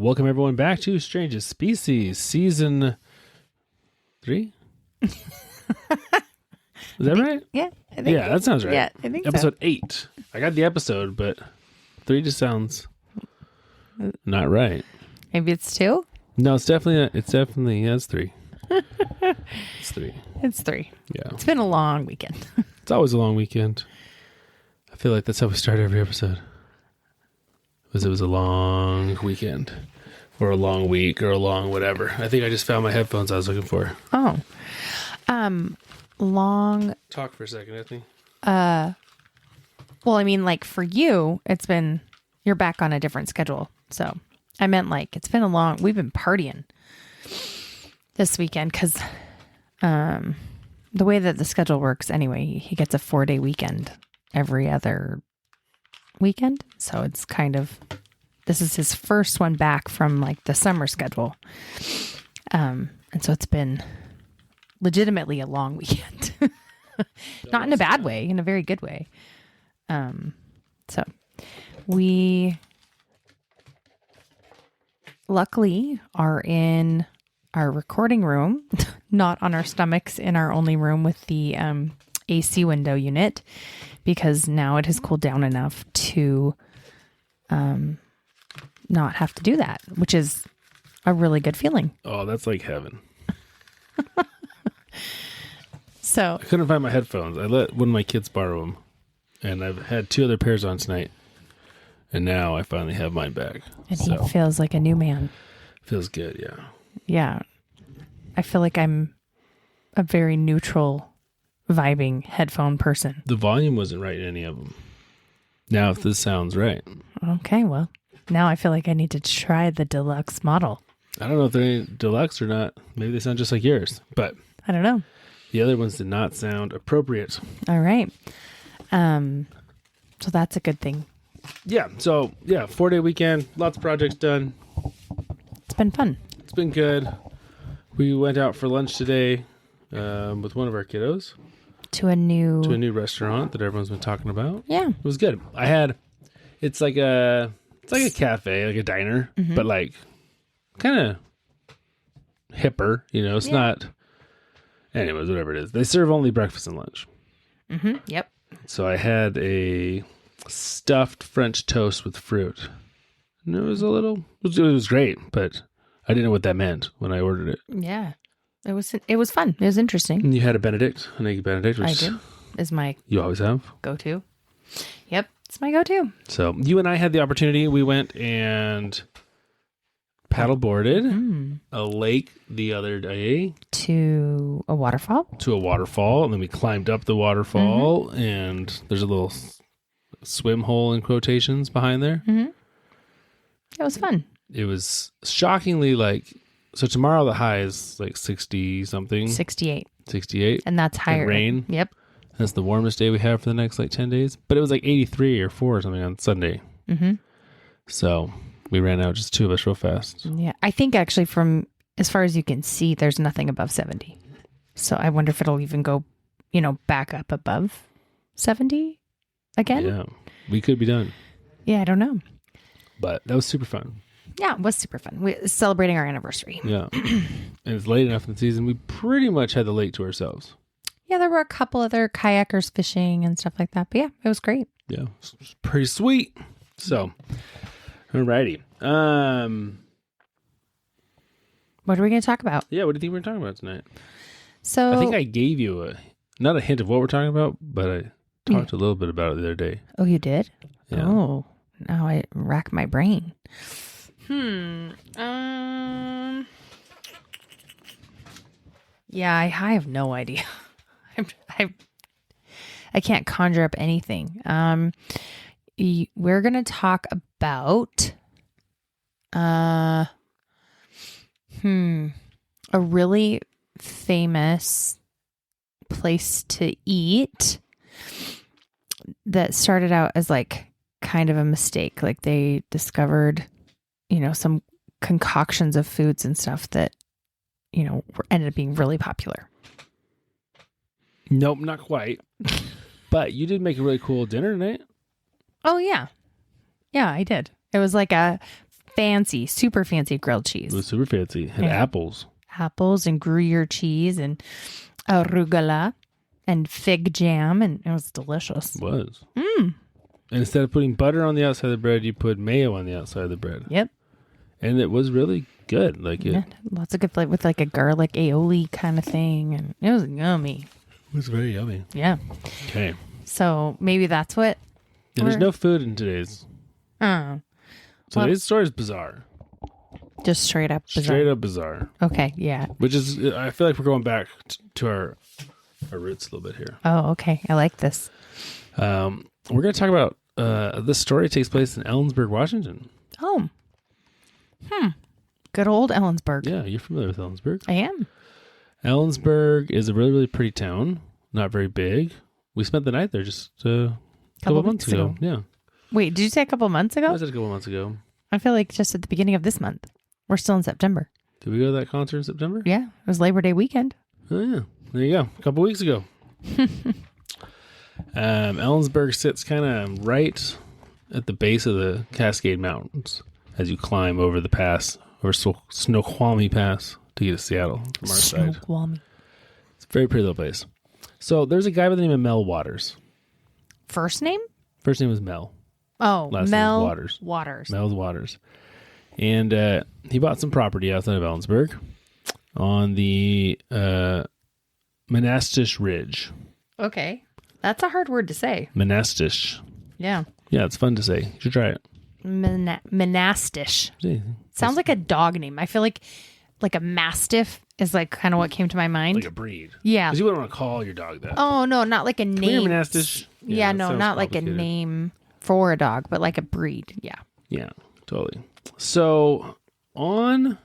Welcome everyone back to Strangest Species, Season 3? Is that right? Yeah. I think Yeah, that sounds right. Yeah, I think Episode 8. I got the episode, but 3 just sounds not right. Maybe it's 2? No, it's definitely, it's 3. It's 3. It's 3. Yeah. It's been a long weekend. It's always a long weekend. I feel like that's how we start every episode. It was a long weekend. Or a long week, or a long whatever. I think I just found my headphones I was looking for. Oh. Long. Talk for a second, Anthony. Well, I mean, like for you, you're back on a different schedule. So I meant like, we've been partying this weekend because the way that the schedule works anyway, he gets a 4-day weekend every other weekend. So it's this is his first one back from like the summer schedule. And so it's been legitimately a long weekend. Not in a bad way, in a very good way. So we luckily are in our recording room, not on our stomachs, in our only room with the AC window unit, because now it has cooled down enough to not have to do that, which is a really good feeling. Oh, that's like heaven. So I couldn't find my headphones. I let one of my kids borrow them, and I've had 2 other pairs on tonight, and now I finally have mine back. And he feels like a new man. Feels good, yeah. Yeah. I feel like I'm a very neutral, vibing headphone person. The volume wasn't right in any of them. Now, if this sounds right. Okay, well, now I feel like I need to try the deluxe model. I don't know if they're deluxe or not. Maybe they sound just like yours, but I don't know. the other ones did not sound appropriate. All right. So that's a good thing. Yeah, 4-day weekend, lots of projects done. It's been fun. It's been good. We went out for lunch today with one of our kiddos. To a new restaurant that everyone's been talking about. Yeah. It was good. It's like a cafe, like a diner, but like kind of hipper, it's not, anyways, whatever it is. They serve only breakfast and lunch. Mm-hmm. Yep. So I had a stuffed French toast with fruit. And it was great, but I didn't know what that meant when I ordered it. Yeah. It was fun. It was interesting. And you had an egg Benedict, which I did. Is my you always have. Go-to. Yep. It's my go-to. So you and I had the opportunity. We went and paddleboarded a lake the other day. To a waterfall. And then we climbed up the waterfall, and there's a little swim hole in quotations behind there. Mm-hmm. It was fun. It was shockingly so tomorrow the high is like 60 something. 68. 68. And that's higher. And rain. Yep. That's the warmest day we have for the next 10 days. But it was like 83 or 4 or something on Sunday. Mm-hmm. So we ran out, just 2 of us, real fast. Yeah. I think actually from as far as you can see, there's nothing above 70. So I wonder if it'll even go, back up above 70 again. Yeah. We could be done. Yeah, I don't know. But that was super fun. Yeah, it was super fun. We're celebrating our anniversary. Yeah. And it's late enough in the season. We pretty much had the lake to ourselves. Yeah, there were a couple other kayakers fishing and stuff like that. But yeah, it was great. Yeah, it was pretty sweet. So, alrighty. What are we going to talk about? Yeah, what do you think we're talking about tonight? So I think I gave you not a hint of what we're talking about, but I talked a little bit about it the other day. Oh, you did? Yeah. Oh, now I rack my brain. Yeah, I have no idea. I can't conjure up anything. We're going to talk about a really famous place to eat that started out as kind of a mistake. Like they discovered, some concoctions of foods and stuff that, ended up being really popular. Nope, not quite. But you did make a really cool dinner tonight. Oh, yeah. Yeah, I did. It was like a fancy, super fancy grilled cheese. It was super fancy. Had apples. Apples and Gruyere cheese and arugula and fig jam, and it was delicious. It was. And instead of putting butter on the outside of the bread, you put mayo on the outside of the bread. Yep. And it was really good. Lots of good flavor with like a garlic aioli kind of thing, and it was yummy. It was very yummy. Yeah. Okay. So maybe that's what. And there's no food in today's. Oh. So today's story is bizarre. Just straight up bizarre. Straight up bizarre. Okay. Yeah. Which is, I feel like we're going back to our roots a little bit here. Oh, okay. I like this. We're going to talk about this story takes place in Ellensburg, Washington. Oh. Good old Ellensburg. Yeah, you're familiar with Ellensburg. I am. Ellensburg is a really, really pretty town. Not very big. We spent the night there just a couple of months ago. Yeah. Wait, did you say a couple months ago? I said a couple months ago. I feel like just at the beginning of this month. We're still in September. Did we go to that concert in September? Yeah. It was Labor Day weekend. Oh, yeah. There you go. A couple weeks ago. Ellensburg sits kind of right at the base of the Cascade Mountains as you climb over the pass, or Snoqualmie Pass, to get to Seattle from our side. Snoqualmie. It's a very pretty little place. So there's a guy by the name of Mel Waters. First name? First name was Mel. Oh, Last Mel name was Waters. Mel Waters. And he bought some property outside of Ellensburg on the Monastish Ridge. Okay. That's a hard word to say. Monastish. Yeah. Yeah, it's fun to say. You should try it. Monastish. Sounds like a dog name. I feel like a mastiff is like kind of what came to my mind. Like a breed. Yeah. Because you wouldn't want to call your dog that. Oh, no, not like a name. Monastish. Yeah, no, not like a name for a dog, but like a breed. Yeah. Yeah, totally. So on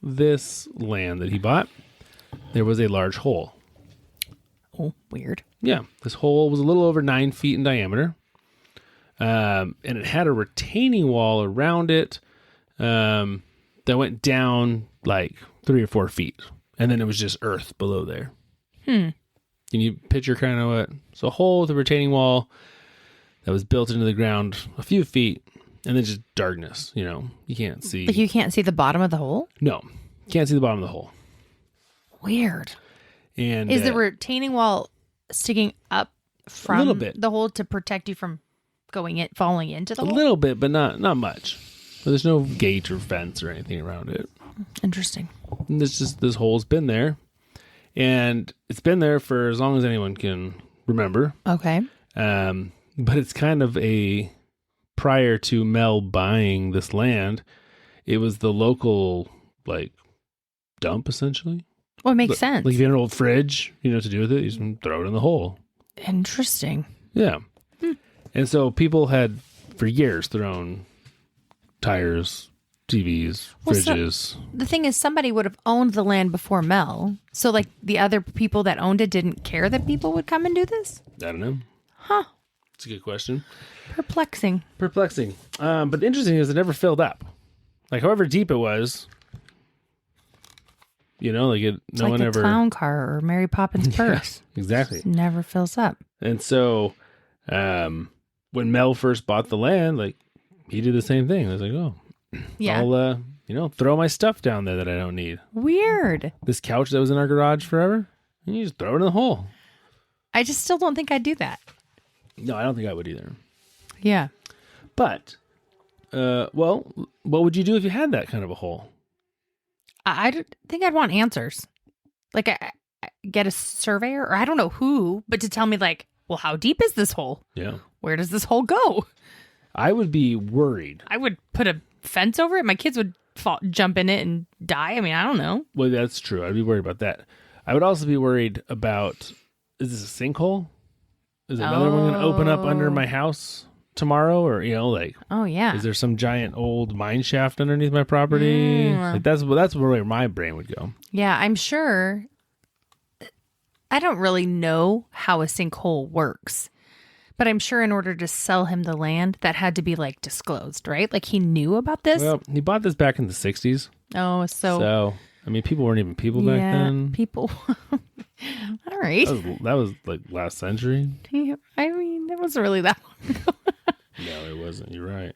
this land that he bought, there was a large hole. Oh, weird. Yeah, this hole was a little over 9 feet in diameter. And it had a retaining wall around it that went down like 3 or 4 feet. And then it was just earth below there. Can you picture kind of what? So a hole with a retaining wall that was built into the ground a few feet, and then just darkness, you can't see. Like you can't see the bottom of the hole? No, can't see the bottom of the hole. Weird. And is the retaining wall sticking up from a little bit. The hole to protect you from falling into the hole? A little bit, but not much. There's no gate or fence or anything around it. Interesting. And this hole's been there, and it's been there for as long as anyone can remember. Okay. But it's kind of prior to Mel buying this land, it was the local dump essentially. Well, it makes sense. Like if you had an old fridge, to do with it, you just throw it in the hole. Interesting. Yeah. And so people had for years thrown tires, TVs, fridges. So the thing is, somebody would have owned the land before Mel. So the other people that owned it didn't care that people would come and do this? I don't know. Huh. It's a good question. Perplexing. But the interesting is it never filled up. However deep it was, no one a ever. Clown car or Mary Poppins purse. Yeah, exactly. It never fills up. And so, when Mel first bought the land, he did the same thing. I was like, oh, yeah, I'll throw my stuff down there that I don't need. Weird. This couch that was in our garage forever, and you just throw it in the hole. I just still don't think I'd do that. No, I don't think I would either. Yeah. But, what would you do if you had that kind of a hole? I think I'd want answers. I get a surveyor, or I don't know who, but to tell me well, how deep is this hole? Yeah. Where does this hole go? I would be worried. I would put a fence over it. My kids would jump in it and die. I mean, I don't know. Well, that's true. I'd be worried about that. I would also be worried about, is this a sinkhole? Is another one going to open up under my house tomorrow? Or, oh, yeah. Is there some giant old mine shaft underneath my property? That's where my brain would go. Yeah, I'm sure. I don't really know how a sinkhole works, but I'm sure in order to sell him the land, that had to be disclosed, right? He knew about this. Well, he bought this back in the 60s. Oh, so I mean, people weren't even people back then. People. All right. That was last century. Yeah, I mean, it wasn't really that long ago. No, it wasn't. You're right.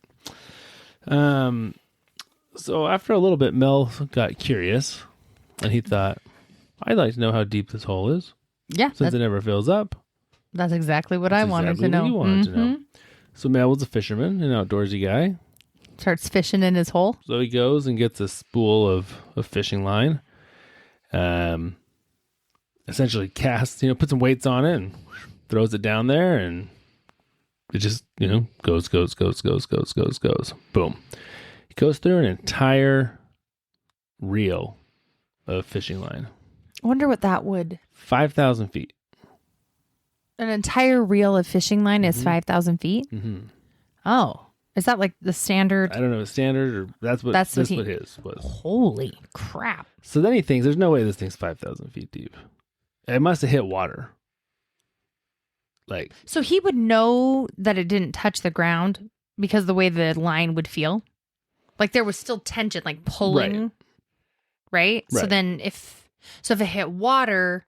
So after a little bit, Mel got curious, and he thought, I'd like to know how deep this hole is, Yeah. since it never fills up. That's exactly what I wanted Exactly to know. what you wanted to know. So Mel was a fisherman, an outdoorsy guy. Starts fishing in his hole. So he goes and gets a spool of fishing line. Essentially casts, puts some weights on it and throws it down there, and it just, goes. Boom. He goes through an entire reel of fishing line. I wonder what that would... 5,000 feet. An entire reel of fishing line is 5,000 feet? Mm-hmm. Oh. Is that like the standard? I don't know, standard, or that's what his was. Holy crap. So then he thinks, there's no way this thing's 5,000 feet deep. It must have hit water. So he would know that it didn't touch the ground because the way the line would feel? Like there was still tension, like pulling, right? So then if it hit water,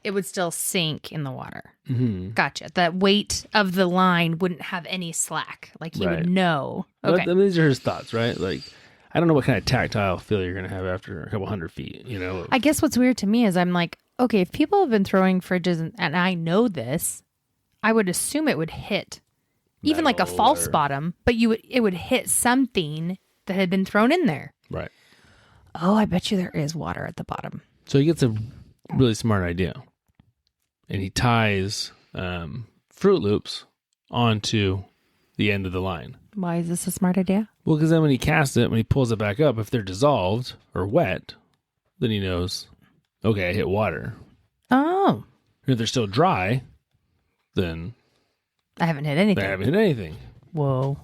it would still sink in the water. Mm-hmm. Gotcha. The weight of the line wouldn't have any slack. Like he would know. Okay. But these are his thoughts, right? I don't know what kind of tactile feel you're going to have after a couple 100 feet, I guess what's weird to me is I'm like, okay, if people have been throwing fridges and I know this, I would assume it would hit even like a false bottom, but it would hit something that had been thrown in there. Right. Oh, I bet you there is water at the bottom. So he gets a really smart idea. And he ties Fruit Loops onto the end of the line. Why is this a smart idea? Well, because then when he casts it, when he pulls it back up, if they're dissolved or wet, then he knows, okay, I hit water. Oh. And if they're still dry, then I haven't hit anything. Whoa.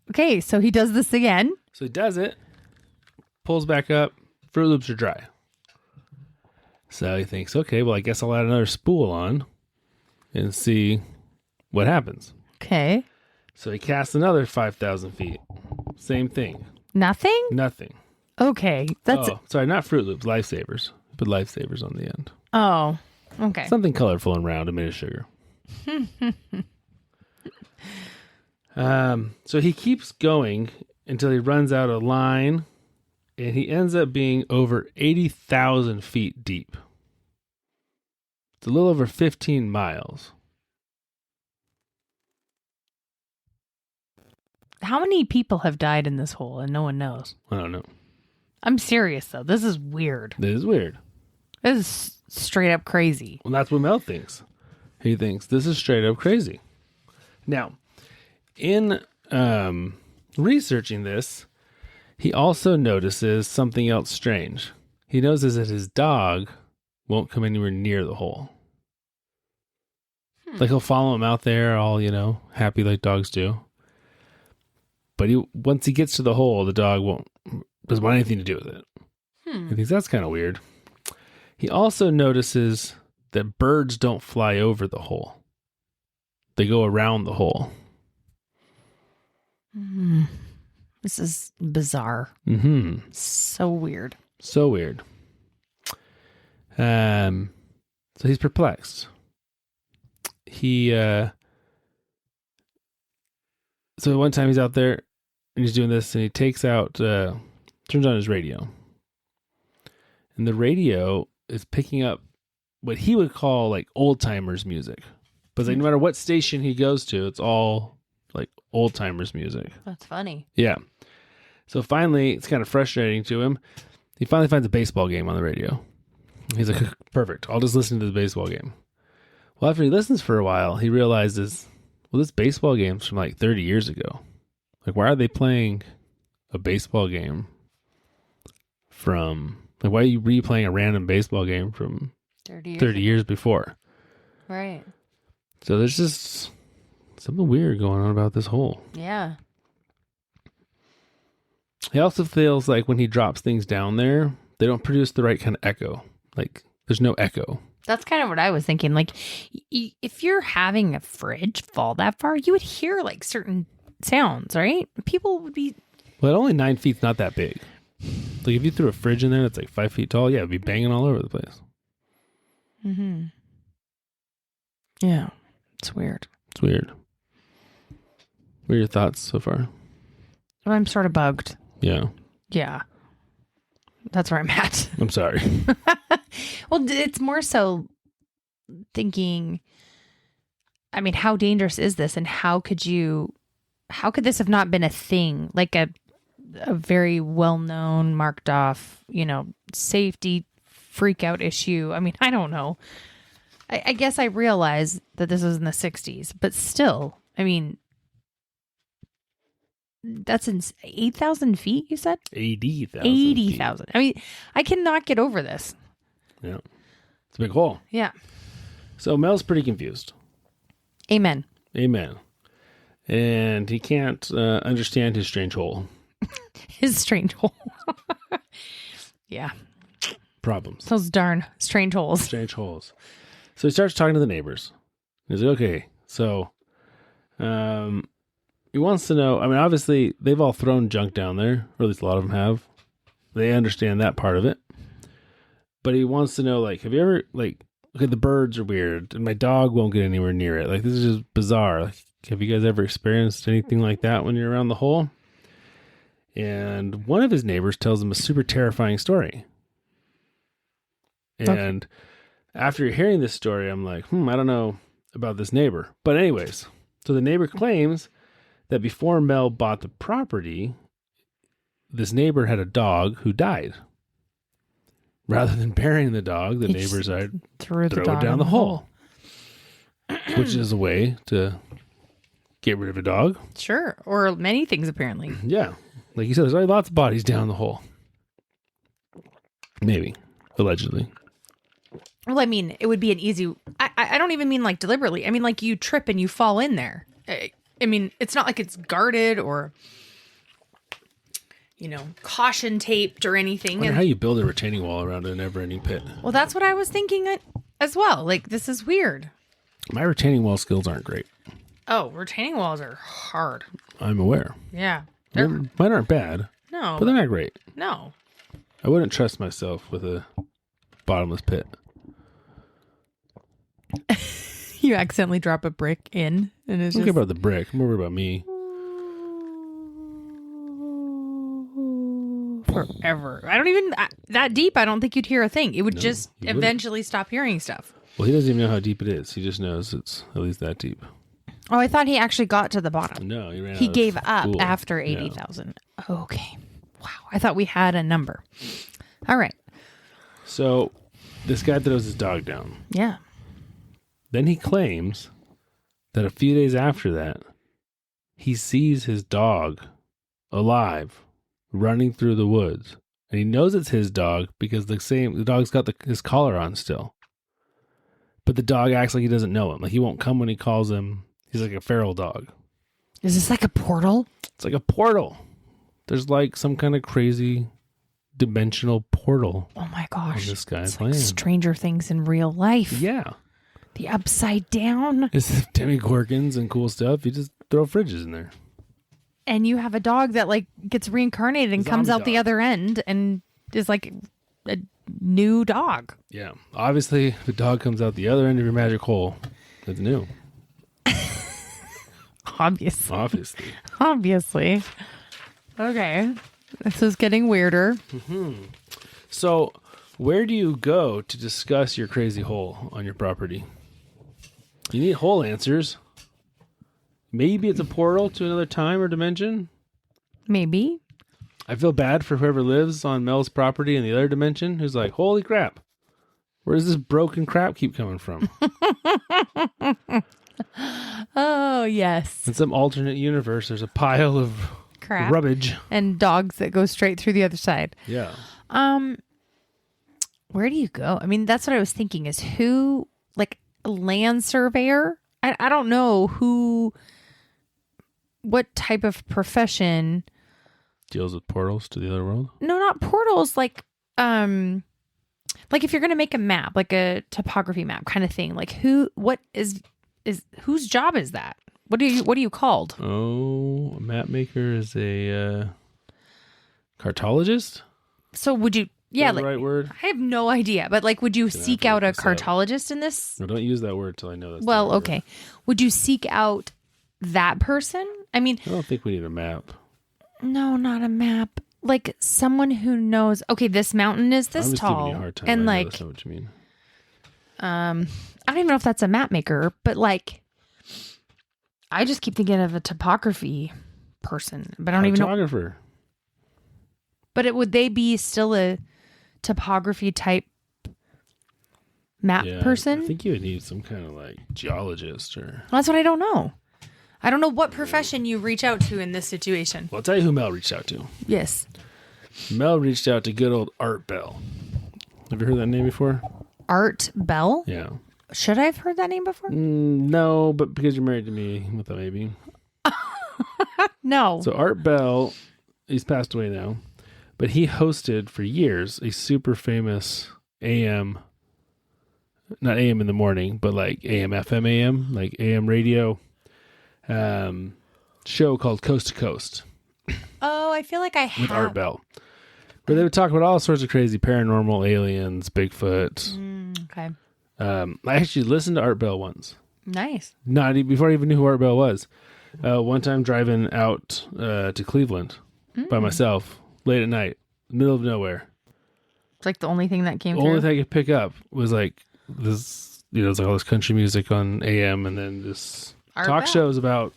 Okay, so he does this again. So he does it, pulls back up, Fruit Loops are dry. So he thinks, okay, well, I guess I'll add another spool on and see what happens. Okay. So he casts another 5,000 feet. Same thing. Nothing? Okay. Sorry, not Fruit Loops, Lifesavers. Put Lifesavers on the end. Oh, okay. Something colorful and round and made of sugar. So he keeps going until he runs out of line, and he ends up being over 80,000 feet deep. It's a little over 15 miles. How many people have died in this hole and no one knows? I don't know. I'm serious, though. This is weird. This is weird. This is straight up crazy. Well, that's what Mel thinks. He thinks this is straight up crazy. Now, in researching this, he also notices something else strange. He notices that his dog won't come anywhere near the hole. Like he'll follow him out there all, happy like dogs do. But once he gets to the hole, the dog doesn't want anything to do with it. He thinks that's kind of weird. He also notices that birds don't fly over the hole. They go around the hole. This is bizarre. Mm-hmm. So weird. So weird. So he's perplexed. So one time he's out there and he's doing this, and he takes out, turns on his radio. And the radio is picking up what he would call like old timers music. But no matter what station he goes to, it's all like old timers music. That's funny. Yeah. So finally, it's kind of frustrating to him. He finally finds a baseball game on the radio. He's like, perfect. I'll just listen to the baseball game. Well, after he listens for a while, he realizes, well, this baseball game's from like 30 years ago. Like, why are they playing a baseball game from, like, why are you replaying a random baseball game from 30 years before? Right. So there's just something weird going on about this hole. Yeah. He also feels like when he drops things down there, they don't produce the right kind of echo. Like, there's no echo. That's kind of what I was thinking. Like, if you're having a fridge fall that far, you would hear like certain sounds, right? People would be... Well, only 9 feet's not that big. Like, if you threw a fridge in there that's like 5 feet tall, yeah, it'd be banging all over the place. Mm-hmm. Yeah. It's weird. It's weird. What are your thoughts so far? I'm sort of bugged. Yeah. Yeah. That's where I'm at. I'm sorry. Well, it's more so thinking, I mean, how dangerous is this? And how could this have not been a thing? Like a very well-known, marked off, safety freak out issue. I mean, I don't know. I guess I realize that this was in the 60s, but still, I mean, that's in 8,000 feet, you said? 80,000. 80,000. I mean, I cannot get over this. Yeah. It's a big hole. Yeah. So Mel's pretty confused. Amen. And he can't understand his strange hole. His strange hole. Yeah. Problems. Those darn strange holes. Strange holes. So he starts talking to the neighbors. He's like, okay, so he wants to know, I mean, obviously, they've all thrown junk down there, or at least a lot of them have. They understand that part of it. But he wants to know, like, have you ever, like, okay, the birds are weird, and my dog won't get anywhere near it. Like, this is just bizarre. Like, have you guys ever experienced anything like that when you're around the hole? And one of his neighbors tells him a super terrifying story. And after hearing this story, I'm like, I don't know about this neighbor. But anyways, so the neighbor claims that before Mel bought the property, this neighbor had a dog who died. Rather than burying the dog, the neighbors throw it down the hole. Which is a way to get rid of a dog. Sure. Or many things, apparently. Yeah. Like you said, there's already lots of bodies down the hole. Maybe. Allegedly. Well, I mean, it would be an easy... I don't even mean like deliberately. I mean, like you trip and you fall in there. I mean, it's not like it's guarded or, caution taped or anything. I wonder how you build a retaining wall around a never-ending pit. Well, that's what I was thinking as well. Like, this is weird. My retaining wall skills aren't great. Oh, retaining walls are hard. I'm aware. Yeah. Mine aren't bad. No. But they're not great. No. I wouldn't trust myself with a bottomless pit. You accidentally drop a brick in, and it's I don't care about the brick. I'm more worried about me. Forever. I don't even that deep. I don't think you'd hear a thing. It would just eventually stop hearing stuff. Well, he doesn't even know how deep it is. He just knows it's at least that deep. Oh, I thought he actually got to the bottom. No, he ran. He gave up after 80,000. No. Okay. Wow. I thought we had a number. All right. So, this guy throws his dog down. Yeah. Then he claims that a few days after that, he sees his dog alive running through the woods. And he knows it's his dog because the dog's got his collar on still. But the dog acts like he doesn't know him. Like he won't come when he calls him. He's like a feral dog. Is this like a portal? It's like a portal. There's like some kind of crazy dimensional portal. Oh my gosh. This guy's like Stranger Things in real life. Yeah. The upside down. It's demigorgons and cool stuff. You just throw fridges in there. And you have a dog that like gets reincarnated and comes out the other end and is like a new dog. Yeah. Obviously, if a dog comes out the other end of your magic hole, it's new. Obviously. Okay. This is getting weirder. Mm-hmm. So, where do you go to discuss your crazy hole on your property? You need hole answers. Maybe it's a portal to another time or dimension. Maybe. I feel bad for whoever lives on Mel's property in the other dimension who's like, holy crap. Where does this broken crap keep coming from? Oh, yes. In some alternate universe, there's a pile of crap. Rubbish. And dogs that go straight through the other side. Yeah. Where do you go? I mean, that's what I was thinking is who, like a land surveyor? I don't know what type of profession deals with portals to the other world? No, not portals. Like if you're going to make a map, like a topography map kind of thing, like whose job is that? What are you called? Oh, a map maker is a cartologist? So would you, yeah, the right word? I have no idea, but like, would you seek out a cartologist in this? No, don't use that word till I know that's well, okay. Would you seek out that person? I mean, I don't think we need a map. No, not a map. Like someone who knows. Okay, this mountain is this I'm just giving tall, you a hard time. and I know like, that's not what you mean. I don't even know if that's a map maker, but like, I just keep thinking of a topography person, but I don't even know. Cartographer. But would they be still a topography type map person? I think you would need some kind of like geologist or. Well, that's what I don't know. I don't know what profession you reach out to in this situation. Well, I'll tell you who Mel reached out to. Yes. Mel reached out to good old Art Bell. Have you heard that name before? Art Bell? Yeah. Should I have heard that name before? No, but because you're married to me, with a maybe. No. So Art Bell, he's passed away now, but he hosted for years a super famous AM, not AM in the morning, but like AM, FM, AM, like AM radio show called Coast to Coast. Oh, I feel like I have. With Art Bell. Where they would talk about all sorts of crazy paranormal, aliens, Bigfoot. Okay. I actually listened to Art Bell once. Nice. Before I even knew who Art Bell was. One time driving out to Cleveland by myself, late at night, middle of nowhere. It's like the only thing that came The through. only thing I could pick up was like this, it's like all this country music on AM, and then this Art talk Bell. shows about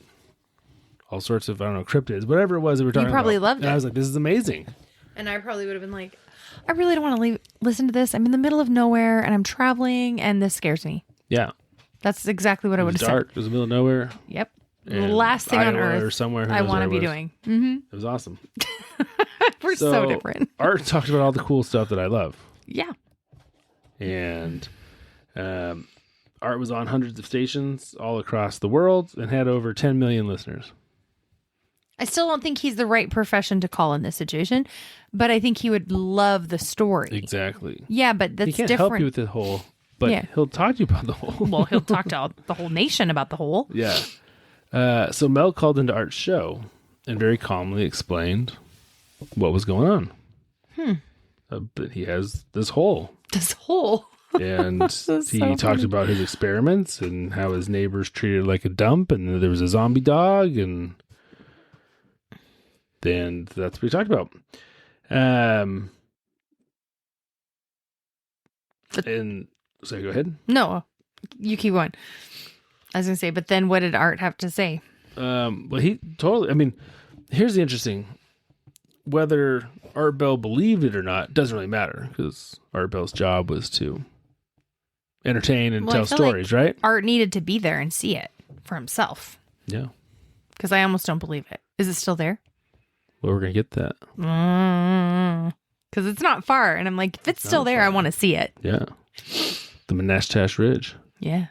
all sorts of, I don't know, cryptids, whatever it was that we were talking about. You probably loved and it. I was like, this is amazing. And I probably would have been like, I really don't want to listen to this. I'm in the middle of nowhere and I'm traveling and this scares me. Yeah. That's exactly what I It would was have said. dark. It was the middle of nowhere. Yep. And Last thing on Iowa earth or somewhere. Who I knows want where to it be was. doing. Mm-hmm. It was awesome. We're so different. Art talked about all the cool stuff that I love. Yeah. And Art was on hundreds of stations all across the world and had over 10 million listeners. I still don't think he's the right profession to call in this situation, but I think he would love the story. Exactly. Yeah, but that's He can't different. help you with the whole, but Yeah. he'll talk to you about the whole. Well, he'll talk to the whole nation about the whole. Yeah. So Mel called into Art's show and very calmly explained what was going on. But he has this hole. This whole. And is he so talked funny. about his experiments and how his neighbors treated it like a dump, and there was a zombie dog, and then that's what we talked about. And so go ahead. No, you keep going. I was going to say, but then what did Art have to say? Well, he totally, I mean, here's the interesting, whether Art Bell believed it or not doesn't really matter, because Art Bell's job was to entertain and Well, I tell feel stories, right? Art needed to be there and see it for himself, Yeah. because I almost don't believe it. Is it still there? Well, we're going to get that. Because it's not far. And I'm like, if it's still there, I want to see it. Yeah. The Menashtash Ridge. Yeah.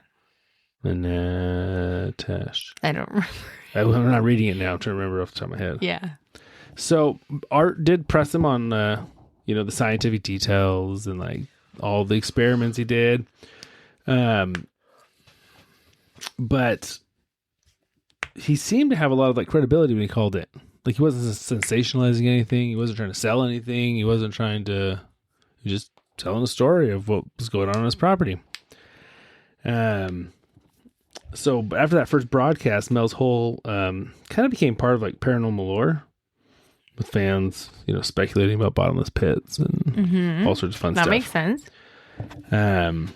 Menashtash. I don't remember. I'm not reading it now. I'm trying to remember off the top of my head. Yeah. So Art did press him on, the scientific details and like all the experiments he did. But he seemed to have a lot of like credibility when he called it. Like he wasn't sensationalizing anything. He wasn't trying to sell anything. He wasn't trying to. He was just telling a story of what was going on his property. So after that first broadcast, Mel's whole kind of became part of like paranormal lore, with fans, speculating about bottomless pits and all sorts of fun stuff. That makes sense. And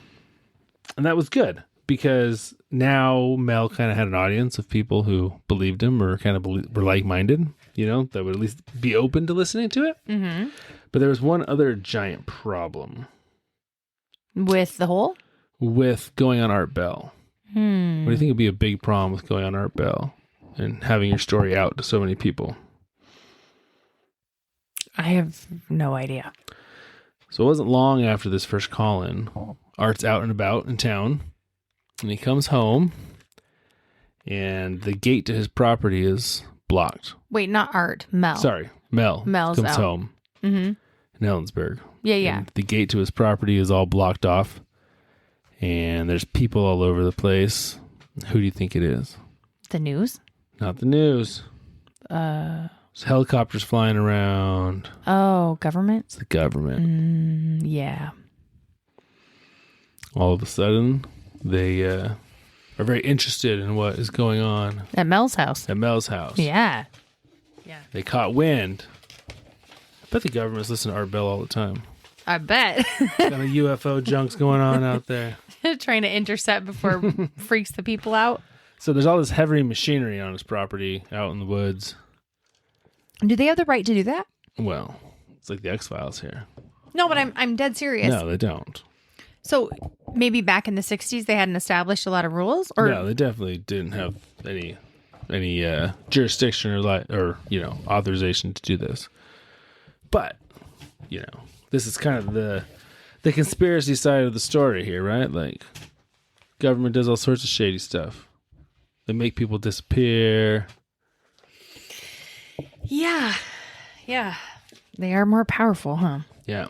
that was good, because now Mel kind of had an audience of people who believed him or kind of were like-minded, that would at least be open to listening to it. Mm-hmm. But there was one other giant problem With the whole? with going on Art Bell. What do you think would be a big problem with going on Art Bell and having your story out to so many people? I have no idea. So it wasn't long after this first call-in. Art's out and about in town, and he comes home, and the gate to his property is blocked. Wait, not Art. Mel. Sorry, Mel's comes out. home Mm-hmm. in Ellensburg. Yeah. And the gate to his property is all blocked off, and there's people all over the place. Who do you think it is? The news? Not the news. There's helicopters flying around. Oh, government? It's the government. Yeah. All of a sudden, they are very interested in what is going on At Mel's house. at Mel's house. Yeah. Yeah. They caught wind. I bet the government's listening to Art Bell all the time. I bet. Kind of UFO junks going on out there. Trying to intercept before it freaks the people out. So there's all this heavy machinery on his property out in the woods. Do they have the right to do that? Well, it's like the X-Files here. No, but I'm dead serious. No, they don't. So maybe back in the 60s they hadn't established a lot of rules? Or No, they definitely didn't have any jurisdiction or authorization to do this. But, this is kind of the conspiracy side of the story here, right? Like, government does all sorts of shady stuff. They make people disappear. Yeah. Yeah. They are more powerful, huh? Yeah.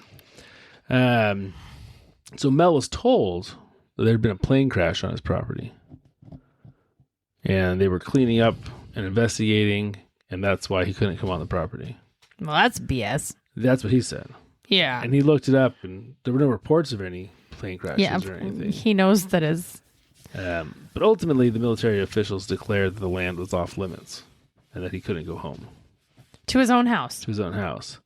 So Mel was told that there had been a plane crash on his property. And they were cleaning up and investigating, and that's why he couldn't come on the property. Well, that's BS. That's what he said. Yeah. And he looked it up, and there were no reports of any plane crashes or anything. He knows that is. But ultimately, the military officials declared that the land was off limits and that he couldn't go home. To his own house. To his own house.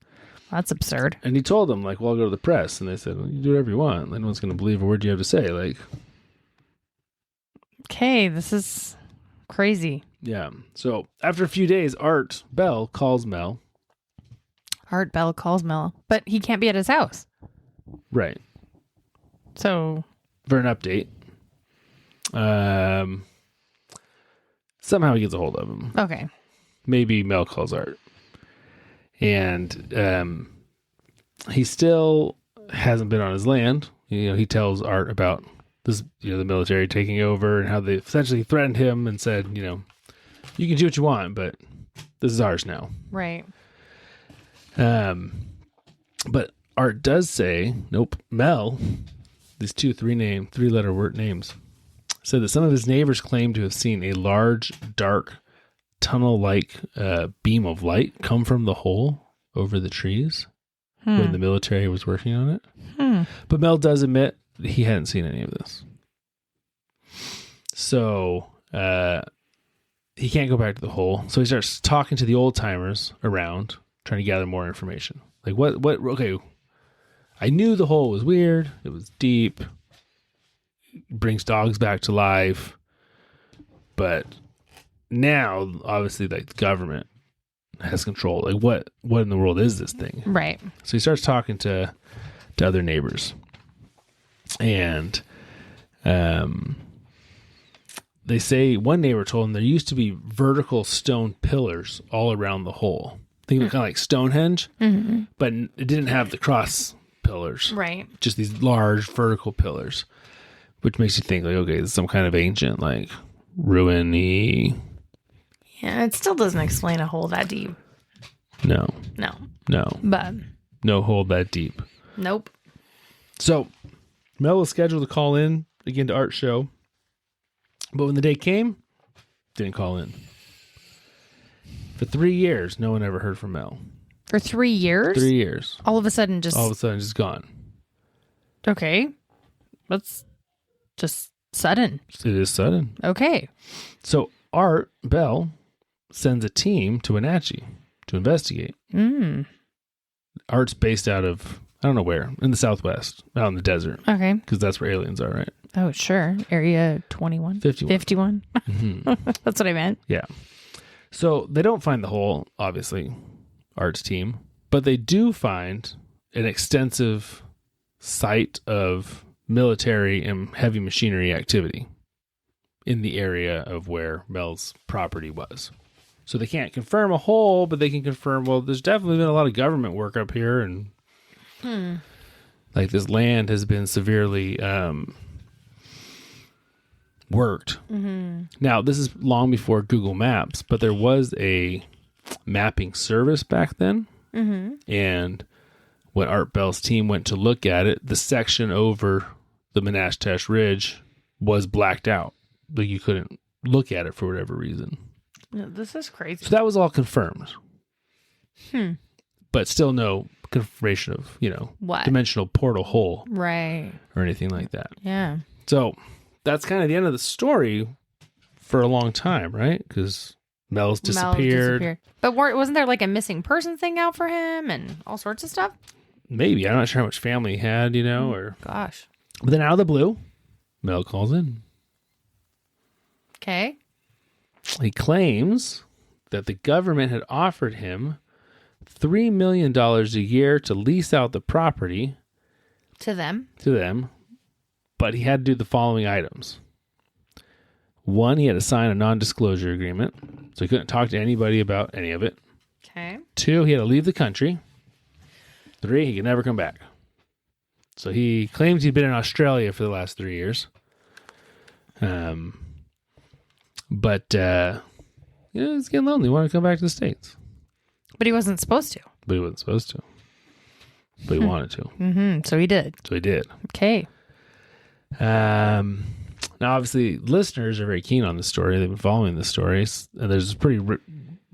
That's absurd. And he told them, like, well, I'll go to the press. And they said, well, you do whatever you want. No one's going to believe a word you have to say. Like, okay, this is crazy. yeah. So after a few days, Art Bell calls Mel. Art Bell calls Mel, but he can't be at his house. Right. So. For an update. Somehow he gets a hold of him. Okay. Maybe Mel calls Art. And he still hasn't been on his land. He tells Art about this, the military taking over and how they essentially threatened him and said, you can do what you want, but this is ours now. Right. But Art does say, nope, Mel, these three-letter word names, said that some of his neighbors claim to have seen a large, dark, tunnel-like beam of light come from the hole over the trees when the military was working on it. But Mel does admit that he hadn't seen any of this. So he can't go back to the hole. So he starts talking to the old-timers around, trying to gather more information. Like, okay, I knew the hole was weird. It was deep. Brings dogs back to life. But now, obviously, like, the government has control. Like, what in the world is this thing? Right. So he starts talking to other neighbors. And they say one neighbor told him there used to be vertical stone pillars all around the hole. Think of it kind of like Stonehenge, but it didn't have the cross pillars. Right. Just these large vertical pillars, which makes you think, like, okay, this is some kind of ancient, like, ruin-y. Yeah, it still doesn't explain a hole that deep. No. But. No hole that deep. Nope. So, Mel was scheduled to call in again to Art's show, but when the day came, didn't call in. For 3 years, no one ever heard from Mel. For 3 years? 3 years. All of a sudden, just gone. Okay. That's just sudden. It is sudden. Okay. So Art Bell sends a team to Wenatchee to investigate. Art's based out of, I don't know where, in the Southwest, out in the desert. Okay. Because that's where aliens are, right? Oh, sure. Area 21? 51. That's what I meant. Yeah. So they don't find the hole, obviously, Art's team, but they do find an extensive site of military and heavy machinery activity in the area of where Mel's property was. So they can't confirm a hole, but they can confirm, well, there's definitely been a lot of government work up here, and like, this land has been severely worked. Now, this is long before Google Maps, but there was a mapping service back then. And when Art Bell's team went to look at it, the section over the Menashtesh Ridge was blacked out. Like, you couldn't look at it for whatever reason. This is crazy. So that was all confirmed. But still no confirmation of, what? Dimensional portal hole. Right. Or anything like that. Yeah. So that's kind of the end of the story for a long time, right? Because Mel's disappeared. But wasn't there like a missing person thing out for him and all sorts of stuff? Maybe. I'm not sure how much family he had, or... Gosh. But then out of the blue, Mel calls in. Okay. He claims that the government had offered him $3 million a year to lease out the property to them, but he had to do the following items. 1, he had to sign a non-disclosure agreement, so he couldn't talk to anybody about any of it. Okay. 2, he had to leave the country. 3, he could never come back. So he claims he'd been in Australia for the last 3 years. But he's getting lonely. He wanted to come back to the States. But he wasn't supposed to. But he wanted to. Mm-hmm. So he did. Okay. Now, obviously, listeners are very keen on this story. They've been following the stories. And there's a pretty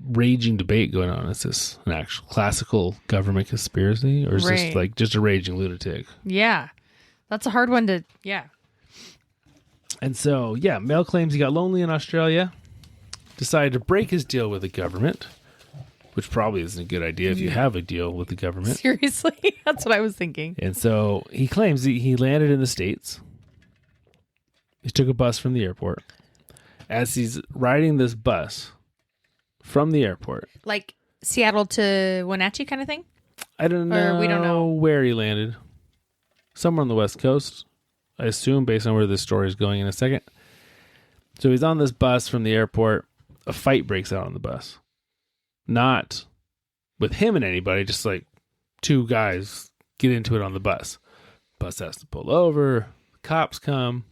raging debate going on. Is this an actual classical government conspiracy? Or is this like just a raging lunatic? Yeah. That's a hard one to... Yeah. And so, Mel claims he got lonely in Australia, decided to break his deal with the government, which probably isn't a good idea if you have a deal with the government. Seriously? That's what I was thinking. And so he claims he landed in the States. He took a bus from the airport. As he's riding this bus from the airport. Like Seattle to Wenatchee kind of thing? I don't know. Or we don't know where he landed. Somewhere on the West Coast, I assume, based on where this story is going in a second. So he's on this bus from the airport. A fight breaks out on the bus. Not with him and anybody, just like 2 guys get into it on the bus. Bus has to pull over. Cops come.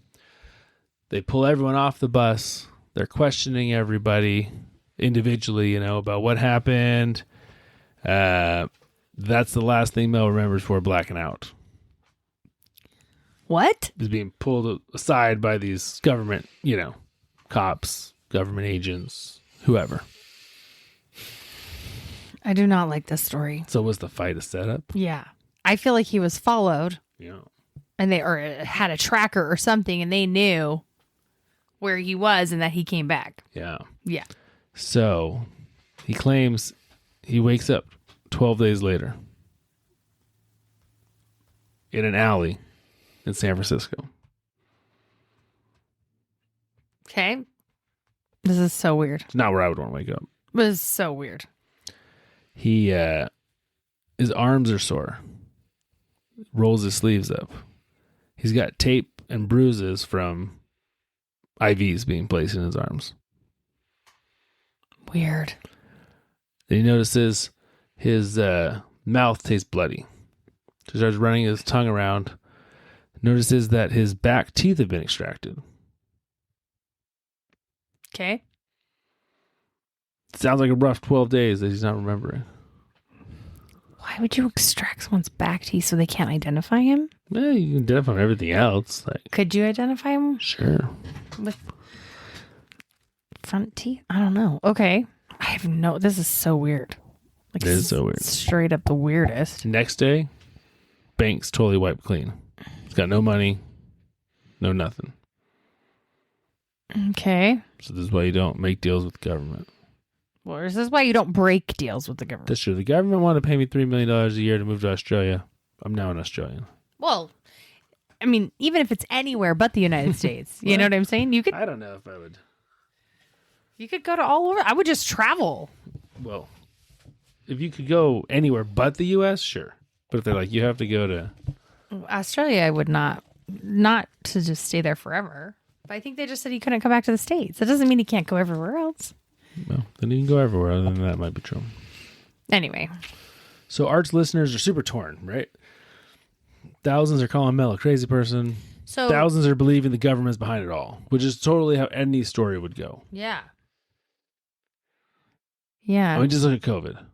They pull everyone off the bus. They're questioning everybody individually, about what happened. That's the last thing Mel remembers before blacking out. What? Is being pulled aside by these government, cops, government agents, whoever. I do not like this story. So was the fight a setup? Yeah. I feel like he was followed. Yeah. And they had a tracker or something, and they knew where he was and that he came back. Yeah. Yeah. So he claims he wakes up 12 days later in an alley in San Francisco. Okay. This is so weird. It's not where I would want to wake up. This is so weird. He, his arms are sore. Rolls his sleeves up. He's got tape and bruises from IVs being placed in his arms. Weird. Then he notices his mouth tastes bloody. So he starts running his tongue around. Notices that his back teeth have been extracted. Okay. Sounds like a rough 12 days that he's not remembering. Why would you extract someone's back teeth so they can't identify him? Well, you can identify everything else. Could you identify him? Sure. With front teeth? I don't know. Okay. This is so weird. It is so weird. Straight up the weirdest. Next day, bank's totally wiped clean. He's got no money, no nothing. Okay. So this is why you don't make deals with the government. Well, this is why you don't break deals with the government. That's true. The government wanted to pay me $3 million a year to move to Australia. I'm now an Australian. Well, I mean, even if it's anywhere but the United States, you know what I'm saying? I don't know if I would. You could go to all over. I would just travel. Well, if you could go anywhere but the U.S., sure. But if they're like, you have to go to Australia, I would not to just stay there forever. But I think they just said he couldn't come back to the States. That doesn't mean he can't go everywhere else. Well, then you can go everywhere. Other than that might be true. Anyway. So Art's listeners are super torn, right? Thousands are calling Mel a crazy person. So thousands are believing the government's behind it all, which is totally how any story would go. Yeah. Yeah. I mean, just look at COVID.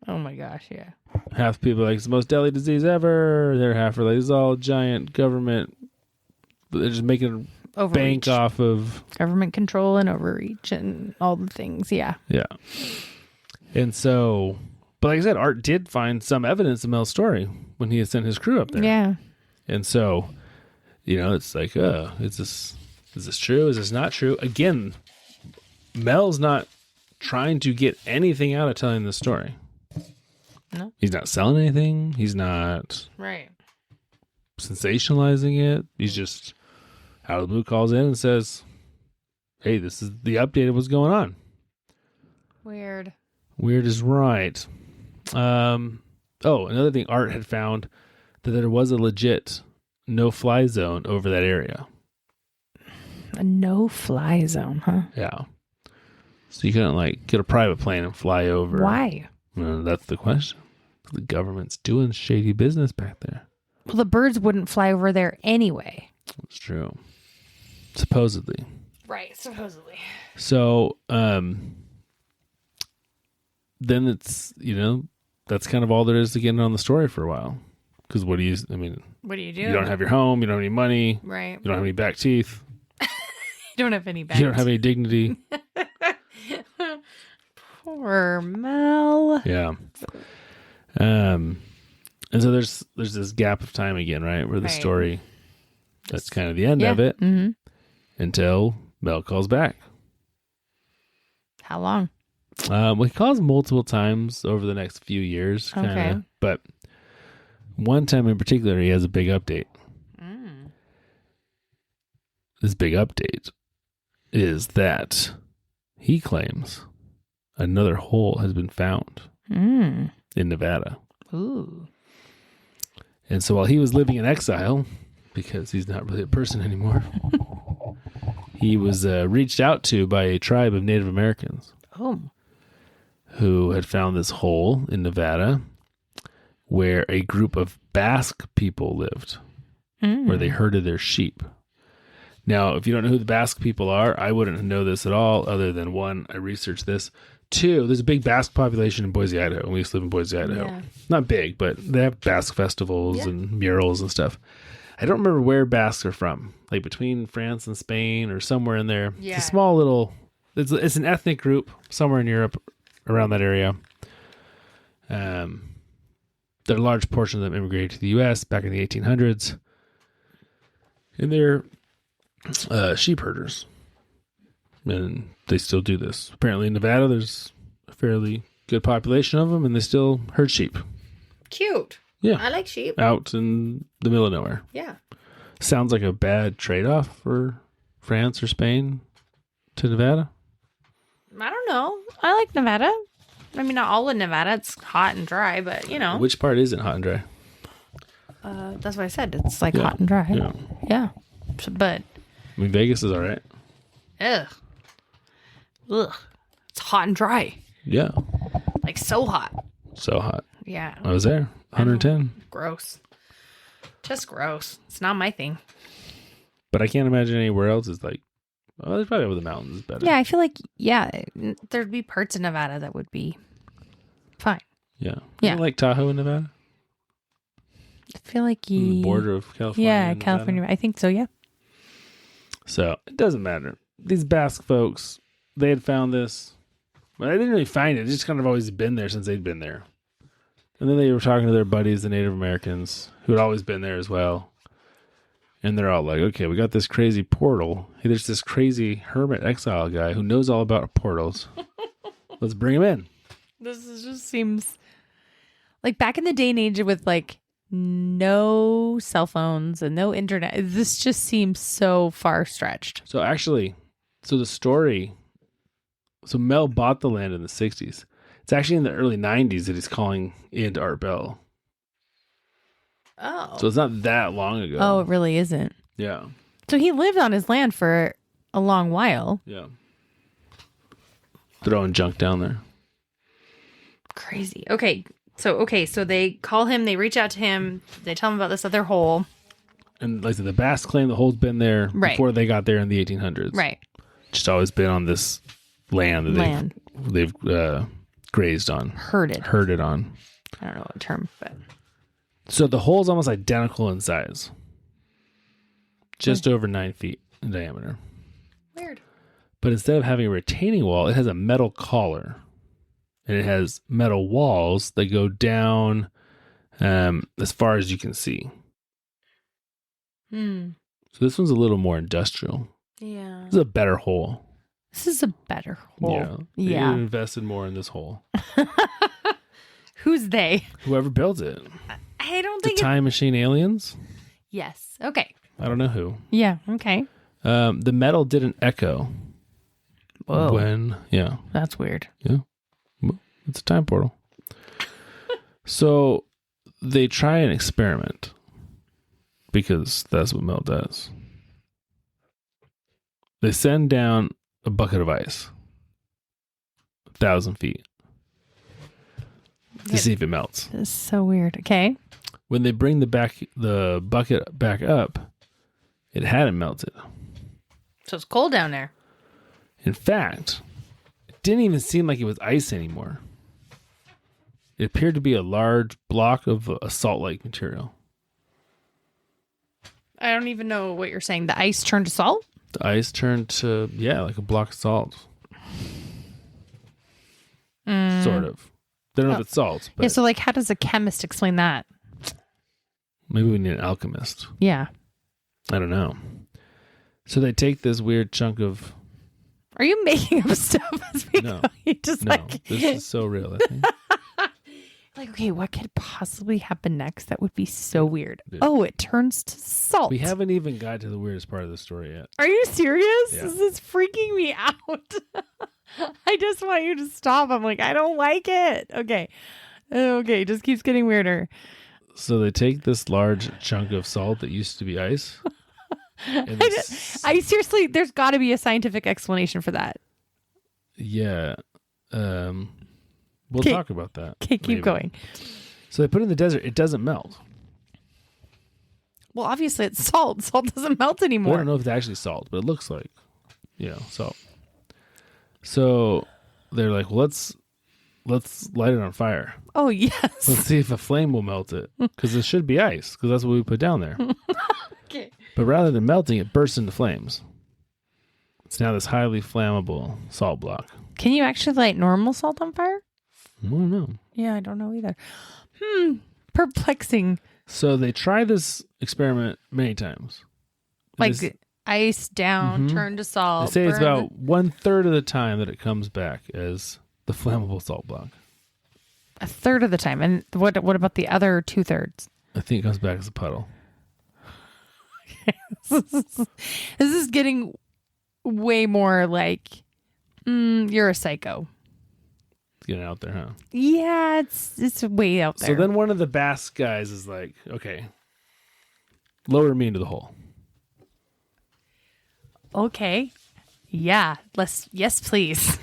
Oh my gosh, yeah. Half the people are like, it's the most deadly disease ever. They're half are like, it's all giant government. They're just making Overreach. bank off of Government control and overreach and all the things, yeah. Yeah. And so, but like I said, Art did find some evidence of Mel's story when he had sent his crew up there. Yeah. And so, it's like, is this true? Is this not true? Again, Mel's not trying to get anything out of telling this story. No. He's not selling anything. He's not Right. sensationalizing it. He's just out of the blue calls in and says, hey, this is the update of what's going on. Weird. Weird is right. Another thing, Art had found that there was a legit no-fly zone over that area. A no-fly zone, huh? Yeah. So you couldn't like get a private plane and fly over. Why? That's the question. The government's doing shady business back there. Well, the birds wouldn't fly over there anyway. That's true. Supposedly. Right, supposedly. So, then it's, that's kind of all there is to getting on the story for a while. Because what do you do? You don't have your home, you don't have any money. Right. You don't have any back teeth. You don't have any back You don't have any dignity. Poor Mel. Yeah. And so there's this gap of time again, right? Where the story, that's kind of the end of it until Mel calls back. How long? He calls multiple times over the next few years, kind of. Okay. But one time in particular, he has a big update. This big update is that he claims another hole has been found in Nevada. Ooh. And so while he was living in exile, because he's not really a person anymore, he was reached out to by a tribe of Native Americans. Oh. Who had found this hole in Nevada where a group of Basque people lived, where they herded their sheep. Now, if you don't know who the Basque people are, I wouldn't know this at all, other than one, I researched this. Two, there's a big Basque population in Boise, Idaho. We used to live in Boise, Idaho. Yeah. Not big, but they have Basque festivals and murals and stuff. I don't remember where Basques are from, like between France and Spain or somewhere in there. Yeah. It's a small little, it's an ethnic group somewhere in Europe, around that area. A large portion of them immigrated to the U.S. back in the 1800s. And they're sheep herders. And they still do this. Apparently in Nevada, there's a fairly good population of them, and they still herd sheep. Cute. Yeah. I like sheep. Out in the middle of nowhere. Yeah. Sounds like a bad trade-off for France or Spain to Nevada. I don't know. I like Nevada. I mean, not all of Nevada. It's hot and dry, but Which part isn't hot and dry? That's what I said. It's like hot and dry. Yeah. But I mean, Vegas is all right. Ugh. It's hot and dry. Yeah. Like so hot. So hot. Yeah. I was there. 110. Gross. Just gross. It's not my thing. But I can't imagine anywhere else is like, there's probably over the mountains better. Yeah, I feel like, there'd be parts of Nevada that would be fine. Yeah. Yeah. Like Tahoe in Nevada? I feel like the border of California. Yeah, California. I think so, yeah. So, it doesn't matter. These Basque folks, they had found this. But they didn't really find it. It's just kind of always been there since they'd been there. And then they were talking to their buddies, the Native Americans, who had always been there as well. And they're all like, okay, we got this crazy portal. Hey, there's this crazy hermit exile guy who knows all about portals. Let's bring him in. Just seems like back in the day and age with like no cell phones and no internet. This just seems so far stretched. So actually, the story, so Mel bought the land in the 60s. It's actually in the early 90s that he's calling in to Art Bell. Oh. So it's not that long ago. Oh, it really isn't. Yeah. So he lived on his land for a long while. Yeah. Throwing junk down there. Crazy. Okay. So they call him, they reach out to him, they tell him about this other hole. And like the Basque claim the hole's been there before they got there in the 1800s. Right. Just always been on this land that they've grazed on. Herded on. I don't know what term, but. So the hole's almost identical in size. Just over 9 feet in diameter. Weird. But instead of having a retaining wall, it has a metal collar. And it has metal walls that go down as far as you can see. So this one's a little more industrial. Yeah. This is a better hole. This is a better hole. Yeah. Yeah. They invested more in this hole. Who's they? Whoever built it. I don't The think time machine aliens? Yes. Okay. I don't know who. Yeah. Okay. The metal didn't echo. Whoa. When, yeah. That's weird. Yeah. Well, it's a time portal. So they try an experiment because that's what Mel does. They send down a bucket of ice 1,000 feet to see if it melts. This is so weird. Okay. When they bring the bucket back up, it hadn't melted. So it's cold down there. In fact, it didn't even seem like it was ice anymore. It appeared to be a large block of a salt-like material. I don't even know what you're saying. The ice turned to salt? The ice turned to, like a block of salt. Sort of. They don't know if it's salt. But Yeah, so like how does a chemist explain that? maybe we need an alchemist. Yeah. I don't know. So they take this weird chunk of... Are you making up stuff as we No. go? You just No, like this is so real, I think. like, okay, what could possibly happen next? That would be so weird. Dude. Oh, it turns to salt. We haven't even got to the weirdest part of the story yet. Are you serious? Yeah. This is freaking me out. I just want you to stop. I'm like, I don't like it. Okay. Okay, it just keeps getting weirder. So they take this large chunk of salt that used to be ice. And I seriously, there's got to be a scientific explanation for that. yeah. We'll 'Kay. talk about that. Okay, keep maybe. going. So they put it in the desert. It doesn't melt. Well, obviously it's salt. Salt doesn't melt We anymore. don't know if it's actually salt, but it looks like, salt. So they're like, well, let's light it on fire. Oh, yes. Let's see if a flame will melt it, because it should be ice, because that's what we put down there. Okay. But rather than melting, it bursts into flames. It's now this highly flammable salt block. Can you actually light normal salt on fire? I don't know. Yeah, I don't know either. Perplexing. So they try this experiment many times. Like They ice down, turn to salt. say it's burn. about 1/3 of the time that it comes back as the flammable salt block. A third of the time. And what about the other 2/3? I think it comes back as a puddle. This is getting way more like, you're a psycho. It's getting out there, huh? Yeah, it's way out there. So then one of the Basque guys is like, okay, lower me into the hole. Okay. Yeah. Yes, please.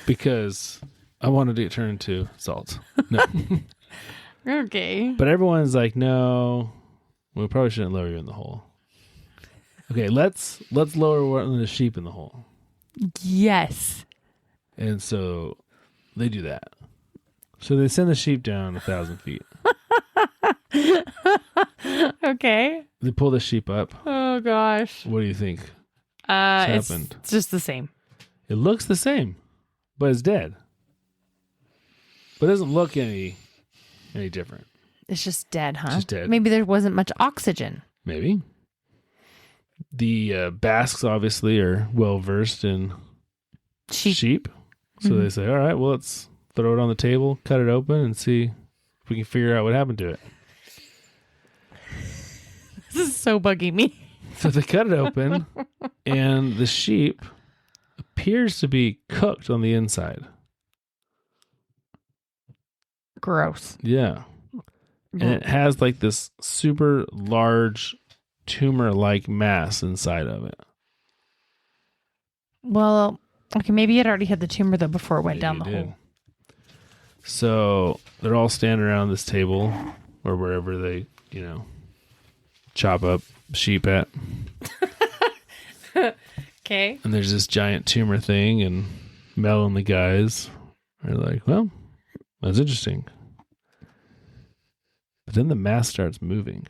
Because I wanted to turn into salt. No. Okay. But everyone's like, no, we probably shouldn't lower you in the hole. Okay, let's lower one of the sheep in the hole. Yes. And so they do that. So they send the sheep down 1,000 feet. Okay. They pull the sheep up. Oh gosh. What do you think? It's happened? just the same. It looks the same, but it's dead. But it doesn't look any different. It's just dead, huh? Just dead. Maybe there wasn't much oxygen. Maybe. The Basques obviously are well versed in sheep. So they say, all right, well, let's throw it on the table, cut it open, and see if we can figure out what happened to it. This is so bugging me. So they cut it open, and the sheep appears to be cooked on the inside. Gross. Yeah. And it has like this super large tumor-like mass inside of it. Well, okay, maybe it already had the tumor though before it went Maybe down the it did. hole. So they're all standing around this table or wherever they, chop up sheep at. Okay. And there's this giant tumor thing, and Mel and the guys are like, well, that's interesting. But then the mass starts moving.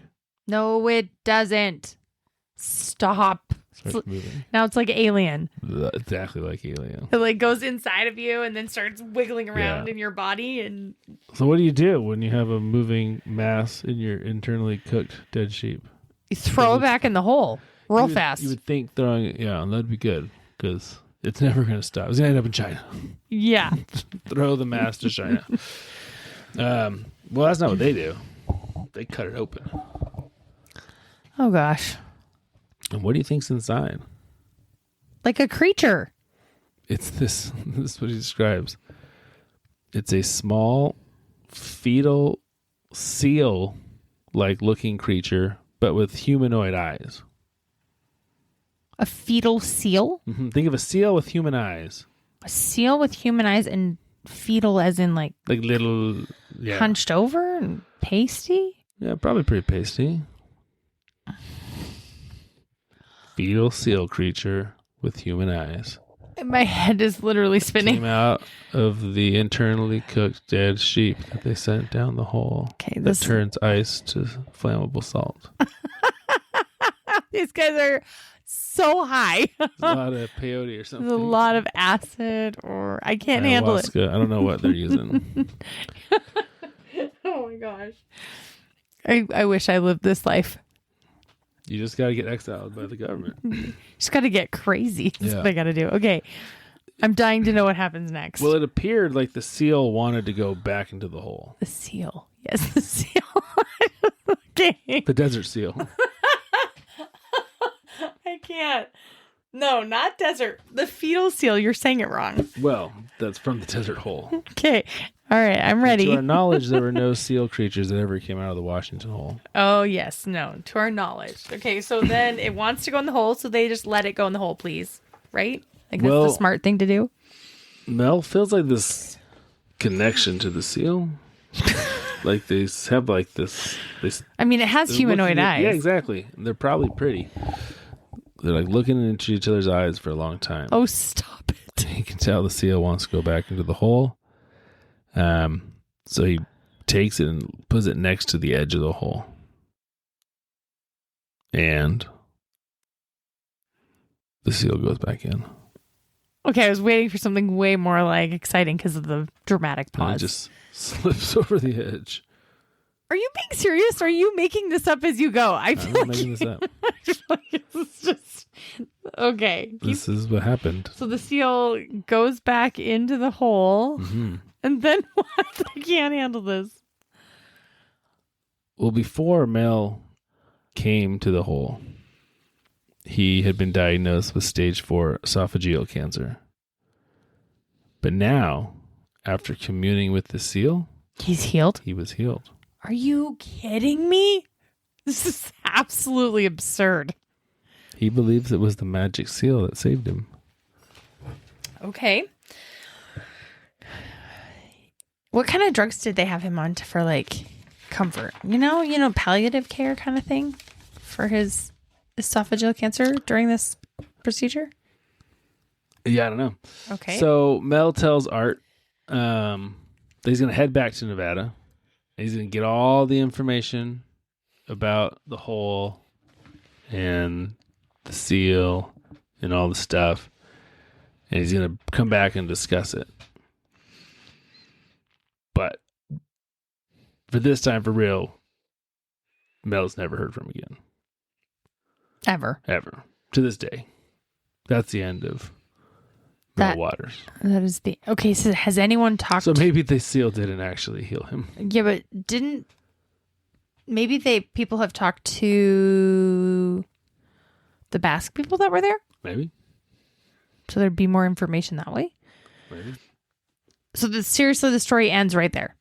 No, it doesn't. Stop. Starts moving. Now it's like Alien. Exactly like Alien. It like goes inside of you and then starts wiggling around Yeah. in your body. And So what do you do when you have a moving mass in your internally cooked dead sheep? you throw it back in the hole real You fast. would think throwing it, that'd be good because It's never going to stop. It's going to end up in China. Yeah. Throw the mass to China. Well, that's not what they do. They cut it open. Oh, gosh. And what do you think's inside? Like a creature. It's this. This is what he describes. It's a small fetal seal-like looking creature, but with humanoid eyes. A fetal seal? Mm-hmm. Think of a seal with human eyes. A seal with human eyes and fetal as in like little, hunched over and pasty? Yeah, probably pretty pasty. Fetal seal creature with human eyes. My head is literally spinning. Came out of the internally cooked dead sheep that they sent down the hole. Okay, that turns ice to flammable salt. These guys are so high. A lot of peyote or something. There's a lot of acid, or I can't handle it. I don't know what they're using. Oh my gosh. I wish I lived this life. You just got to get exiled by the government. Just got to get crazy. That's Yeah. what I got to do. Okay. I'm dying to know what happens next. Well, it appeared like the seal wanted to go back into the hole. The seal. Yes, the seal. Okay. The desert seal. I can't. No, not desert. The fetal seal. You're saying it wrong. Well, that's from the desert hole. Okay. All right. I'm ready. To our knowledge, there were no seal creatures that ever came out of the Washington hole. Oh, yes. No. To our knowledge. Okay. So then it wants to go in the hole. So they just let it go in the hole, please. Right? Like that's the smart thing to do. Mel feels like this connection to the seal. Like they have like this. I mean, it has humanoid eyes. Yeah, exactly. They're probably pretty. They're like looking into each other's eyes for a long time. Oh, stop it. You can tell the seal wants to go back into the hole. So he takes it and puts it next to the edge of the hole. And the seal goes back in. Okay, I was waiting for something way more like exciting because of the dramatic pause. And it just slips over the edge. Are you being serious? Or are you making this up as you go? I'm not making this up. I feel like it's just okay. This is what happened. So the seal goes back into the hole, and then what? I can't handle this. Well, before Mel came to the hole, he had been diagnosed with stage 4 esophageal cancer. But now, after communing with the seal, he's healed. He was healed. Are you kidding me? This is absolutely absurd. He believes it was the magic seal that saved him. Okay. What kind of drugs did they have him on for like comfort? You know, palliative care kind of thing for his esophageal cancer during this procedure? Yeah, I don't know. Okay. So Mel tells Art that he's going to head back to Nevada. He's going to get all the information about the hole and the seal and all the stuff. And he's going to come back and discuss it. But for this time, for real, Mel's never heard from again. Ever. To this day. That's the end of Mel Waters. That is the... Okay, so has anyone talked... So maybe the seal didn't actually heal him. Yeah, but didn't... Maybe people have talked to the Basque people that were there? Maybe. So there'd be more information that way? Maybe. So seriously, the story ends right there.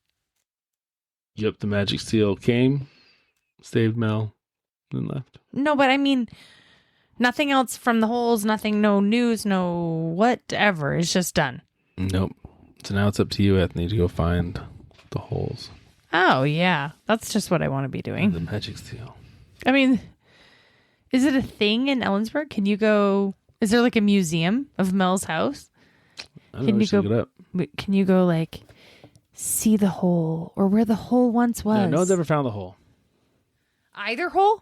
Yep, the magic seal came, saved Mel, and left. No, but I mean, nothing else from the holes, nothing, no news, no whatever. It's just done. Nope. So now it's up to you, Anthony, to go find the holes. Oh, yeah. That's just what I want to be doing. The magic seal. I mean, is it a thing in Ellensburg? Can you go... Is there like a museum of Mel's house? I don't know, look it up. Can you go like see the hole or where the hole once was? No one's ever found the hole. Either hole?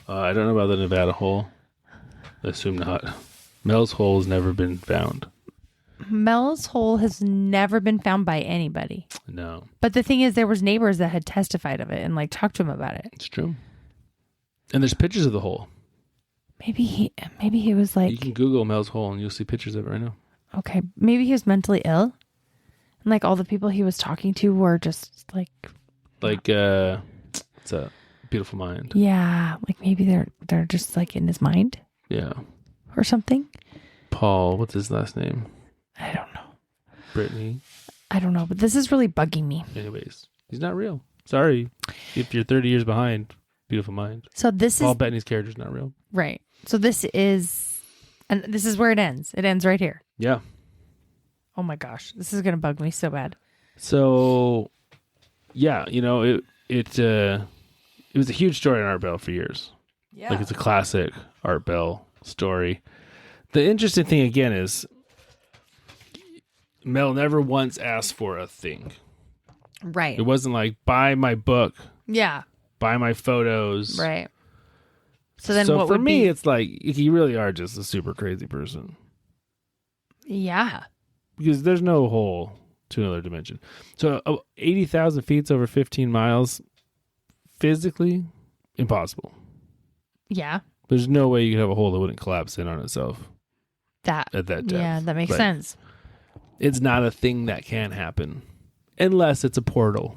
I don't know about the Nevada hole. I assume not. Mel's hole has never been found. Mel's hole has never been found by anybody. No. But the thing is, there was neighbors that had testified of it and like talked to him about it. It's true. And there's pictures of the hole. Maybe he was You like, can Google Mel's Hole and you'll see pictures of it right now. okay, maybe he was mentally ill. And like all the people he was talking to were just like, it's a Beautiful Mind. yeah, like maybe they're just like in his mind Yeah. or something. Paul, what's his last name? I don't know. Brittany. I don't know, but this is really bugging me. Anyways, he's not real. Sorry. If you're 30 years behind, Beautiful Mind. So this Paul is Bettany's character's not real. right. So this is where it ends. It ends right here. Yeah. Oh my gosh, this is gonna bug me so bad. So, yeah, it was a huge story in Art Bell for years. Yeah. Like it's a classic Art Bell story. The interesting thing again is Mel never once asked for a thing. Right. It wasn't like buy my book, Yeah. buy my photos. Right. So then So what for would me, be? it's like you really are just a super crazy person Yeah. because there's no hole to another dimension. So 80,000 feet's over 15 miles, physically impossible. Yeah. There's no way you could have a hole that wouldn't collapse in on itself That. at that depth. Yeah, that makes Like, sense. It's not a thing that can happen unless it's a portal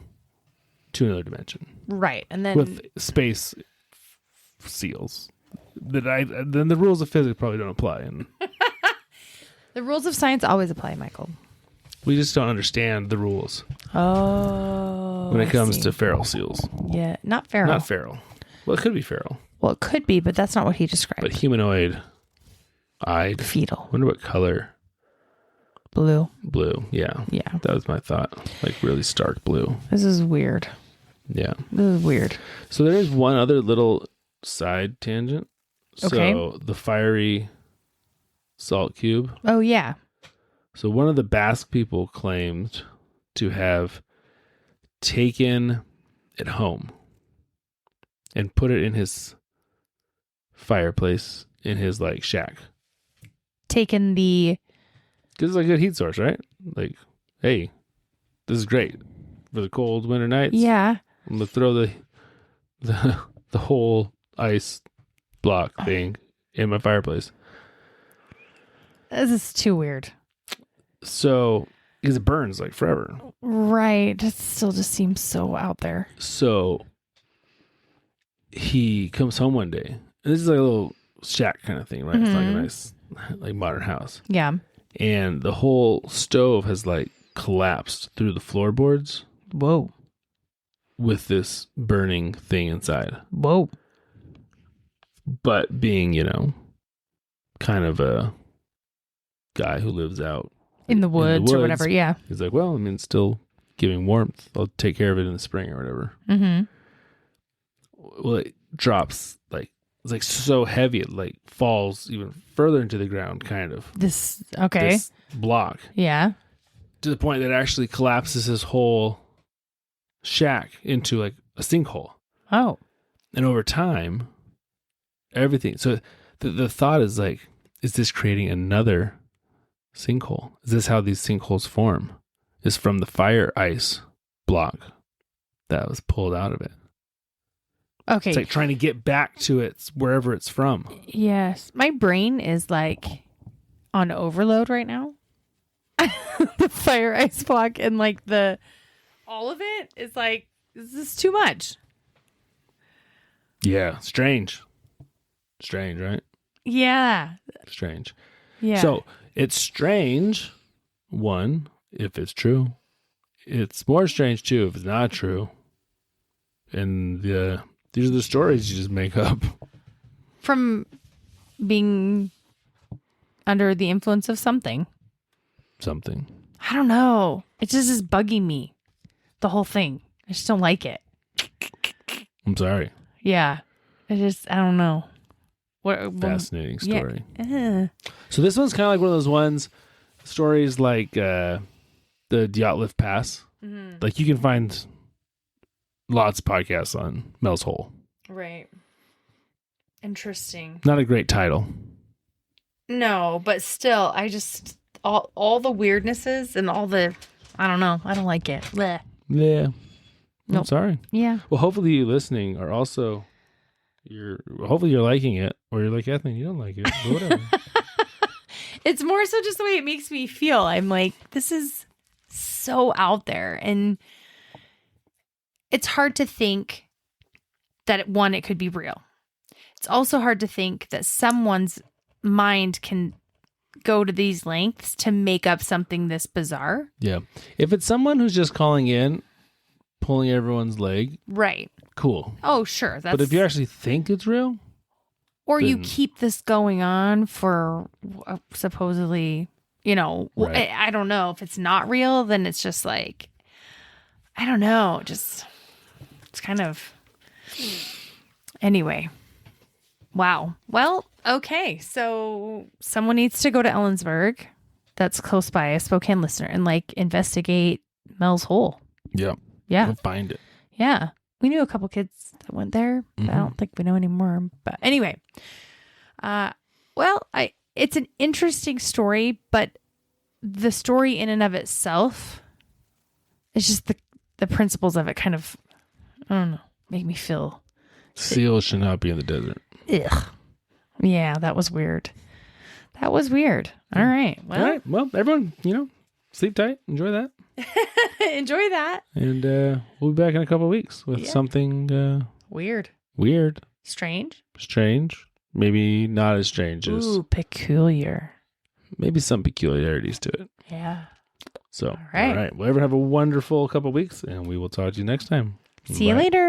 to another dimension Right. And then with space seals. Then the rules of physics probably don't apply, and the rules of science always apply, Michael. we just don't understand the rules Oh. when it I comes see. to feral seals. Yeah, not feral. Not feral. Well, it could be feral, Well, it could be, but that's not what he described. but humanoid-eyed. Fetal. Wonder what color. Blue. Blue. Yeah, Yeah. that was my thought. Like really stark blue. This is weird. Yeah. This is weird. So there is one other little side tangent. Okay. So the fiery salt cube. Oh, yeah. So one of the Basque people claimed to have taken it home and put it in his fireplace in his like shack. Taken the. Because it's like a good heat source, right? Like, hey, this is great for the cold winter nights. Yeah. I'm gonna throw the whole ice block thing in my fireplace. This is too weird. So, because it burns like forever. Right. It still just seems so out there. So, he comes home one day, and this is like a little shack kind of thing, right? It's like a nice, like modern house. Yeah. And the whole stove has like collapsed through the floorboards Whoa. with this burning thing inside. Whoa. But being, kind of a guy who lives out In the woods or woods. whatever. Yeah. he's like, well, I mean, it's still giving warmth. I'll take care of it in the spring or whatever. Mm-hmm. Well, it drops like, it's like so heavy, it like falls even further into the ground, kind of. Okay. This block Yeah. to the point that it actually collapses his whole shack into like a sinkhole. Oh. And over time, everything. So the thought is like, is this creating another sinkhole? Is this how these sinkholes form? Is from the fire ice block that was pulled out of it. Okay. It's like trying to get back to it wherever it's from. Yes. My brain is like on overload right now. The fire ice block and like all of it is like, this is too much. Yeah. Strange, right? Yeah. Strange. Yeah. So it's strange, one, if it's true. It's more strange, too, if it's not true. And these are the stories you just make up. From being under the influence of something. Something. I don't know. It just is bugging me. The whole thing. I just don't like it. I'm sorry. Yeah. I don't know. Fascinating story. Yeah. So this one's kind of like one of those stories like the Dyatlov Pass. Mm-hmm. Like you can find lots of podcasts on Mel's Hole. Right. Interesting. Not a great title. No, but still, I just all the weirdnesses and all the I don't know. I don't like it. Blech. Yeah. I'm Nope. sorry. Yeah. Well, hopefully you listening are also hopefully you're liking it Or you're like, Ethne, you don't like it. But whatever. It's more so just the way it makes me feel. I'm like, this is so out there. And it's hard to think that, one, it could be real. It's also hard to think that someone's mind can go to these lengths to make up something this bizarre. Yeah. If it's someone who's just calling in, pulling everyone's leg. Right. Cool. Oh, sure. But if you actually think it's real. Or you keep this going on for supposedly, Right. I don't know. If it's not real, then it's just like, I don't know. Just, it's kind of, anyway. Wow. Well, okay. So someone needs to go to Ellensburg, that's close by, a Spokane listener, and investigate Mel's hole. Yeah. Yeah. We'll find it. Yeah. We knew a couple kids that went there, but I don't think we know anymore. But anyway, it's an interesting story, but the story in and of itself, it's just the principles of it kind of, I don't know, make me feel. Seals should not be in the desert. Ugh. Yeah, that was weird. All right. Well, All right. Well, everyone, sleep tight. Enjoy that. enjoy that. And we'll be back in a couple of weeks with something Weird. Strange. Maybe not as strange as. Ooh, peculiar. Maybe some peculiarities to it. Yeah. So, all right. Well, everyone have a wonderful couple of weeks, and we will talk to you next time. See you later.